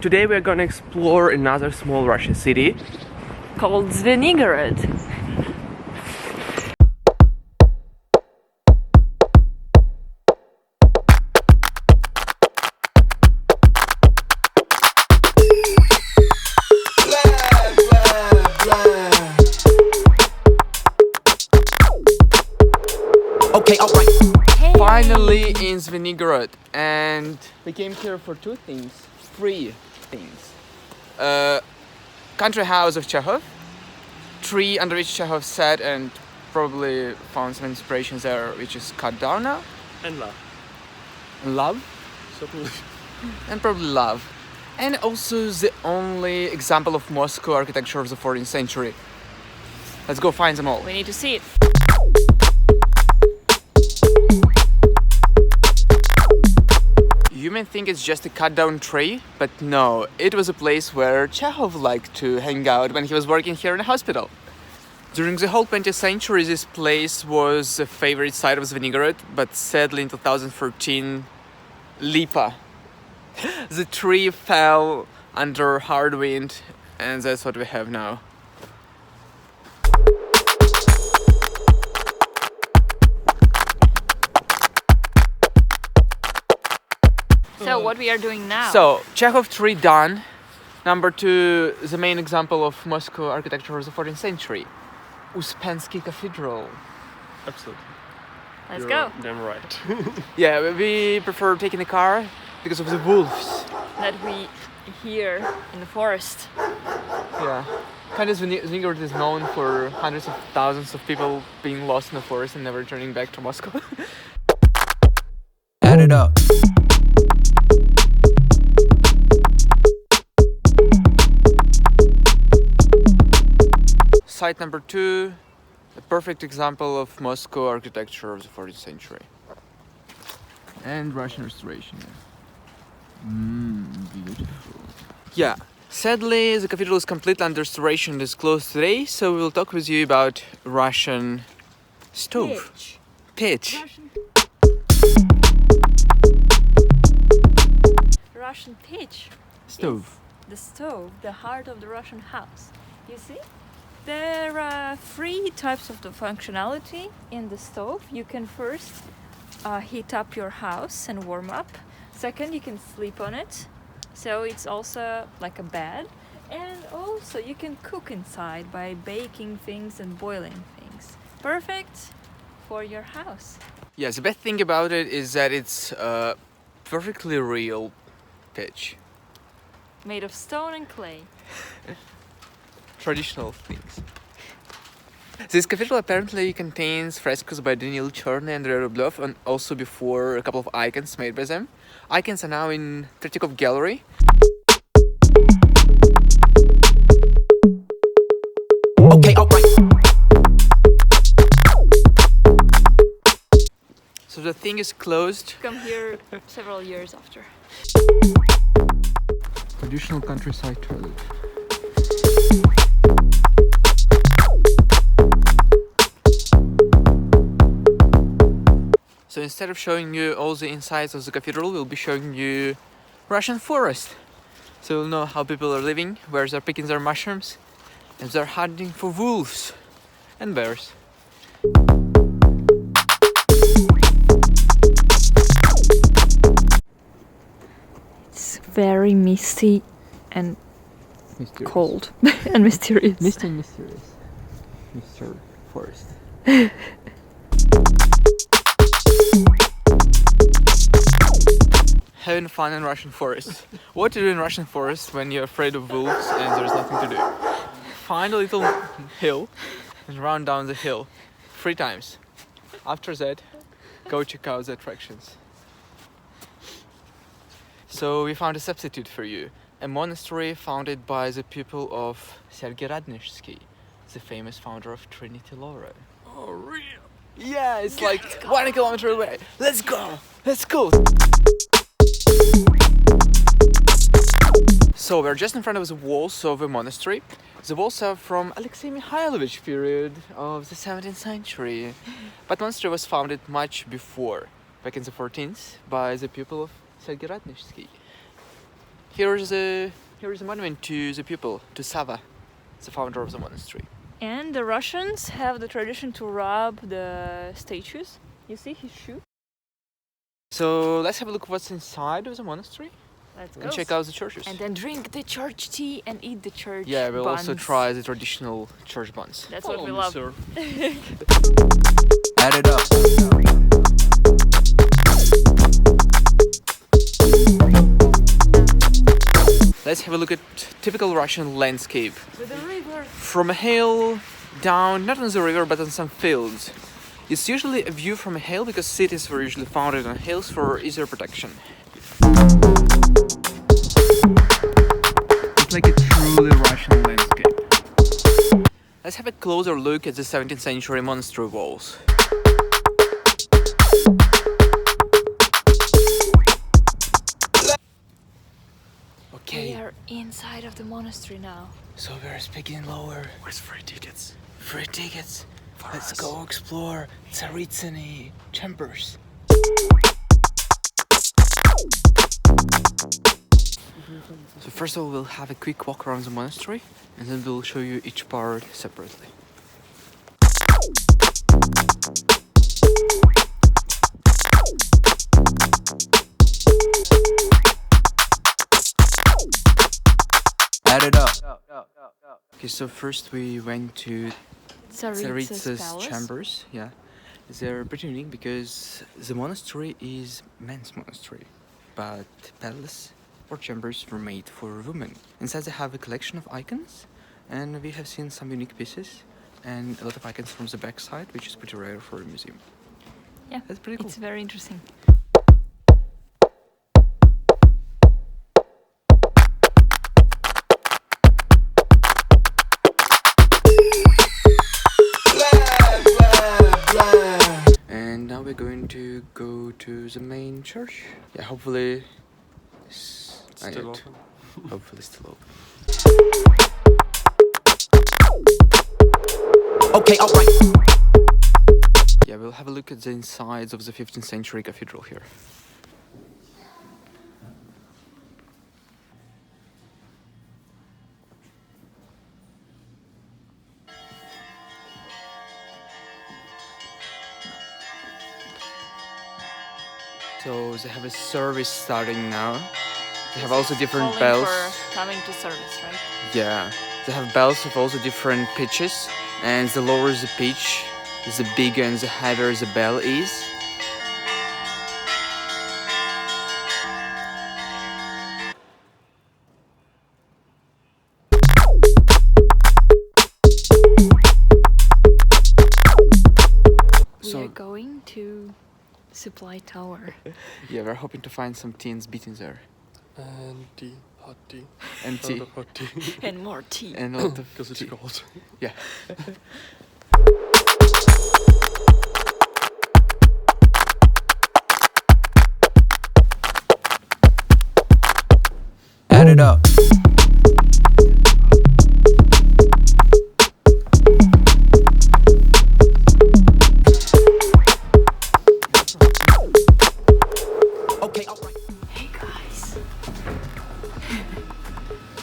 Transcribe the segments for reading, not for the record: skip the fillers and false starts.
Today we're gonna explore another small Russian city called Zvenigorod. Okay, alright. Hey. Finally in Zvenigorod, and we came here for three things. Country house of Chekhov, tree under which Chekhov sat and probably found some inspirations there, which is Katharina. And love. Love? Certainly. And probably love. And also the only example of Moscow architecture of the 14th century. Let's go find them all. We need to see it. You may think it's just a cut down tree, but no, it was a place where Chekhov liked to hang out when he was working here in a hospital. During the whole 20th century, this place was a favorite site of Zvenigorod, but sadly in 2014, Lipa. The tree fell under hard wind, and that's what we have now. So what we are doing now? So, Chekhov tree done. Number two, the main example of Moscow architecture of the 14th century. Uspensky Cathedral. Absolutely. Let's You're go. damn right. Yeah, we prefer taking the car because of the wolves. That we hear in the forest. Yeah. Kind of Zvenigorod is known for hundreds of thousands of people being lost in the forest and never returning back to Moscow. Add it up. Site number two, a perfect example of Moscow architecture of the 14th century. And Russian restoration. Beautiful. Yeah, sadly the cathedral is completely under restoration and is closed today, so we will talk with you about Russian stove. Pitch. Russian pitch. Stove. The stove, the heart of the Russian house. You see? There are three types of the functionality in the stove. You can first heat up your house and warm up. Second, you can sleep on it. So it's also like a bed. And also you can cook inside by baking things and boiling things. Perfect for your house. Yeah, the best thing about it is that it's perfectly real pitch. Made of stone and clay. Traditional things. This cathedral apparently contains frescoes by Daniil Chorny and Rublev, and also before a couple of icons made by them. Icons are now in Tretyakov Gallery. Okay, alright. So the thing is closed. Come here several years after. Traditional countryside toilet. So instead of showing you all the insides of the cathedral, we'll be showing you Russian forest. So you'll know how people are living, where they're picking their mushrooms, and they're hunting for wolves and bears. It's very misty and Mysterious. cold and mysterious. Misty and mysterious. Mr. Forest. Having fun in Russian forest. What to do in Russian forest when you're afraid of wolves and there's nothing to do? Find a little hill and run down the hill 3 times. After that, go check out the attractions. So we found a substitute for you. A monastery founded by the people of Sergei Radnitsky, the famous founder of Trinity Laura. Oh, real? Yeah, it's like 1 kilometer away. Let's go! Let's go! So we're just in front of the walls of a monastery. The walls are from Alexei Mikhailovich period of the 17th century. But monastery was founded much before, back in the 14th, by the people of Sergei Radnitsky. here is a monument to the pupil, to Sava, the founder of the monastery. And the Russians have the tradition to rub the statues. You see his shoe? So let's have a look what's inside of the monastery. Let's And go. check out the churches. And then drink the church tea and eat the church Yeah, we'll also buns. try the traditional church buns. That's what we Follow me, love. sir. Add it up. Let's have a look at typical Russian landscape. With the river. From a hill down, not on the river, but on some fields. It's usually a view from a hill because cities were usually founded on hills for easier protection. It's like a truly Russian landscape. Let's have a closer look at the 17th century monastery walls. We are inside of the monastery now. So we're speaking lower. Where's free tickets? Free tickets. For Let's us. go explore Tsarina chambers. So first of all, we'll have a quick walk around the monastery, and then we'll show you each part separately. Add it up. Okay, so first we went to Tsaritsa's Tsaritsa's chambers. Yeah, they're pretty unique because the monastery is men's monastery, but palace or chambers were made for women. Inside they have a collection of icons, and we have seen some unique pieces and a lot of icons from the backside, which is pretty rare for a museum. Yeah, That's pretty cool. it's very interesting. And now we're going to go to the main church. Yeah, hopefully it's Still open. Hopefully still open. Okay, alright. Yeah, we'll have a look at the insides of the 15th century cathedral here. So they have a service starting now. They have also different Calling bells. for coming to service, right? Yeah, they have bells of also different pitches, and the lower the pitch, the bigger and the heavier the bell is. We So are going to supply tower. yeah, we're hoping to find some teens beating there, And tea, hot tea. and A tea, lot of hot tea. And more tea. and a lot of Because it's tea. cold. Yeah. Add it up. Okay, alright. Hey guys.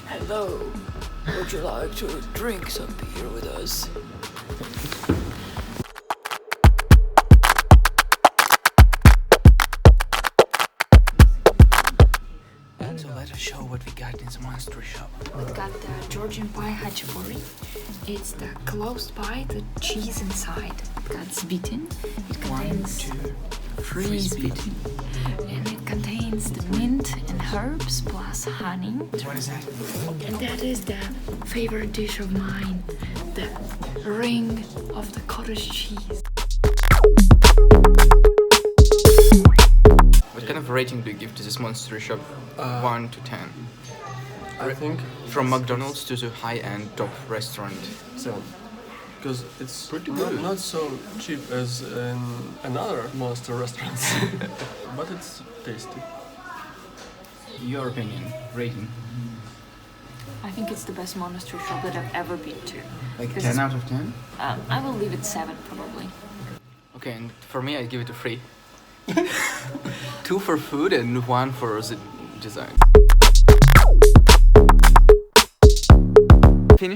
Hello. Would you like to drink some beer with us? So let us show what we got in the monastery shop. We got the Georgian pie hachapuri. It's the closed pie, the cheese inside. It got Savvino. It contains free Savvino. And it contains the mint and herbs plus honey. What is that? And that is the favorite dish of mine, the ring of the cottage cheese. What kind of rating do you give to this monastery shop? 1 to 10. I think From McDonald's to the high-end top restaurant. so. Because it's Pretty not, good. not so cheap as in another monster restaurants. But it's tasty. Your opinion, rating? I think it's the best monastery shop that I've ever been to. Like This 10 is- out of 10? I will leave it 7 probably. Okay, and for me, I give it a 3. 2 for food and 1 for the design.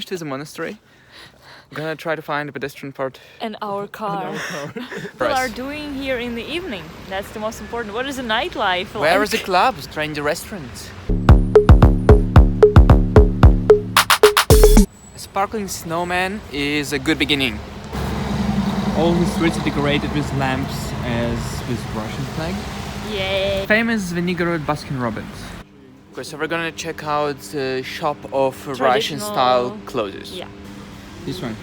finished with the monastery. I'm gonna try to find a pedestrian part. And our car. People are doing here in the evening? That's the most important. What is the nightlife like? Where is the club? Trying the restaurant. A sparkling snowman is a good beginning. All the streets are decorated with lamps as with Russian flag. Yay! Famous Zvenigorod Baskin Robbins. Okay, so we're gonna check out the shop of Russian style clothes. Yeah. This one.